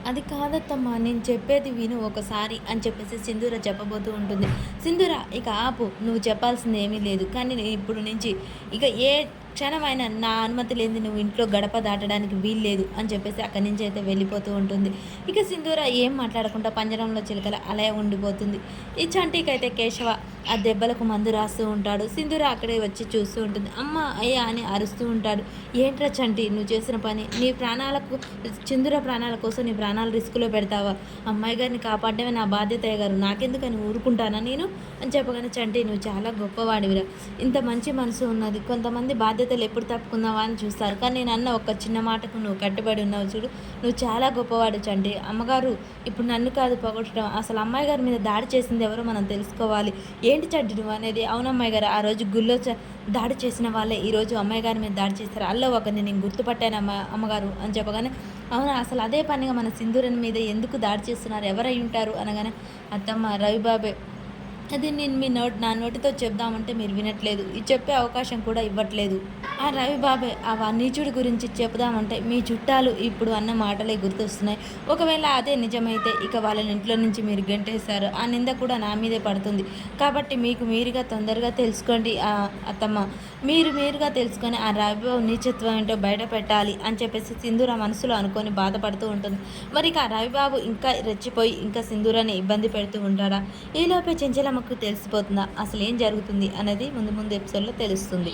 అది కాదత్తమ్మా నేను చెప్పేది విను ఒకసారి అని చెప్పేసి సింధూర చెప్పబోతూ ఉంటుంది. సింధూర ఇక ఆపు, నువ్వు చెప్పాల్సింది ఏమీ లేదు. కానీ ఇప్పుడు నుంచి ఇక ఏ క్షణమైనా నా అనుమతి లేనిది నువ్వు ఇంట్లో గడప దాటడానికి వీల్లేదు అని చెప్పేసి అక్కడి నుంచి అయితే వెళ్ళిపోతూ ఉంటుంది. ఇక సింధూర ఏం మాట్లాడకుండా పంజరంలో చిలకల అలా ఉండిపోతుంది. ఈ చంటికైతే కేశవ ఆ దెబ్బలకు మందు రాస్తూ ఉంటాడు. సింధూర అక్కడే వచ్చి చూస్తూ ఉంటుంది. అమ్మ అయ్యా అని అరుస్తూ ఉంటాడు. ఏంట్రా చంటి నువ్వు చేసిన పని, నీ ప్రాణాలకు సింధూర ప్రాణాల కోసం నీ ప్రాణాలు రిస్కులో పెడతావా? అమ్మాయి గారిని కాపాడమే నా బాధ్యత గారు, నాకెందుకని ఊరుకుంటానా నేను అని చెప్పగానే, చంటి నువ్వు చాలా గొప్పవాడివిరా, ఇంత మంచి మనసు ఉన్నది. కొంతమంది బాధ్యతలు ఎప్పుడు తప్పుకుందావా అని చూస్తారు, కానీ నేను అన్న ఒక చిన్న మాటకు నువ్వు కట్టుబడి ఉన్నావు చూడు, నువ్వు చాలా గొప్పవాడు చంటి. అమ్మగారు ఇప్పుడు నన్ను కాదు పొగొట్టడం, అసలు అమ్మాయి గారి మీద దాడి చేసింది ఎవరో మనం తెలుసుకోవాలి. ఏంటి చంటి నువ్వు అనేది? అవునమ్మాయి గారు, ఆ రోజు గుళ్ళో దాడి చేసిన వాళ్ళే ఈరోజు అమ్మాయి గారి మీద దాడి చేస్తారు, అల్లో ఒకరిని నేను గుర్తుపట్టాను అమ్మగారు అని చెప్పగానే, అవునా అసలు అదే పనిగా మన సింధూరన్ మీద ఎందుకు దాడి చేస్తున్నారు, ఎవరై ఉంటారు అనగానే, అత్తమ్మ రవిబాబే, అది నేను నా నోటితో చెప్దామంటే మీరు వినట్లేదు, ఇది చెప్పే అవకాశం కూడా ఇవ్వట్లేదు. ఆ రవిబాబే ఆ నీచుడి గురించి చెప్దామంటే మీ చుట్టాలు ఇప్పుడు అన్న మాటలే గుర్తొస్తున్నాయి. ఒకవేళ అదే నిజమైతే ఇక వాళ్ళని ఇంట్లో నుంచి మీరు గెంటేశారు, ఆ నింద కూడా నా మీదే పడుతుంది. కాబట్టి మీకు మీరుగా తొందరగా తెలుసుకోండి అత్తమ్మ, మీరుగా తెలుసుకొని ఆ రవిబాబు నీచత్వం ఏంటో బయట పెట్టాలి అని చెప్పేసి సింధూర మనసులో అనుకొని బాధపడుతూ ఉంటుంది. మరి ఇక ఆ రవిబాబు ఇంకా రెచ్చిపోయి ఇంకా సింధూరాన్ని ఇబ్బంది పెడుతూ ఉంటాడా? ఈలోపే చెంచలమ్మకు తెలిసిపోతుందా అసలు ఏం జరుగుతుంది అనేది ముందు ముందు ఎపిసోడ్లో తెలుస్తుంది.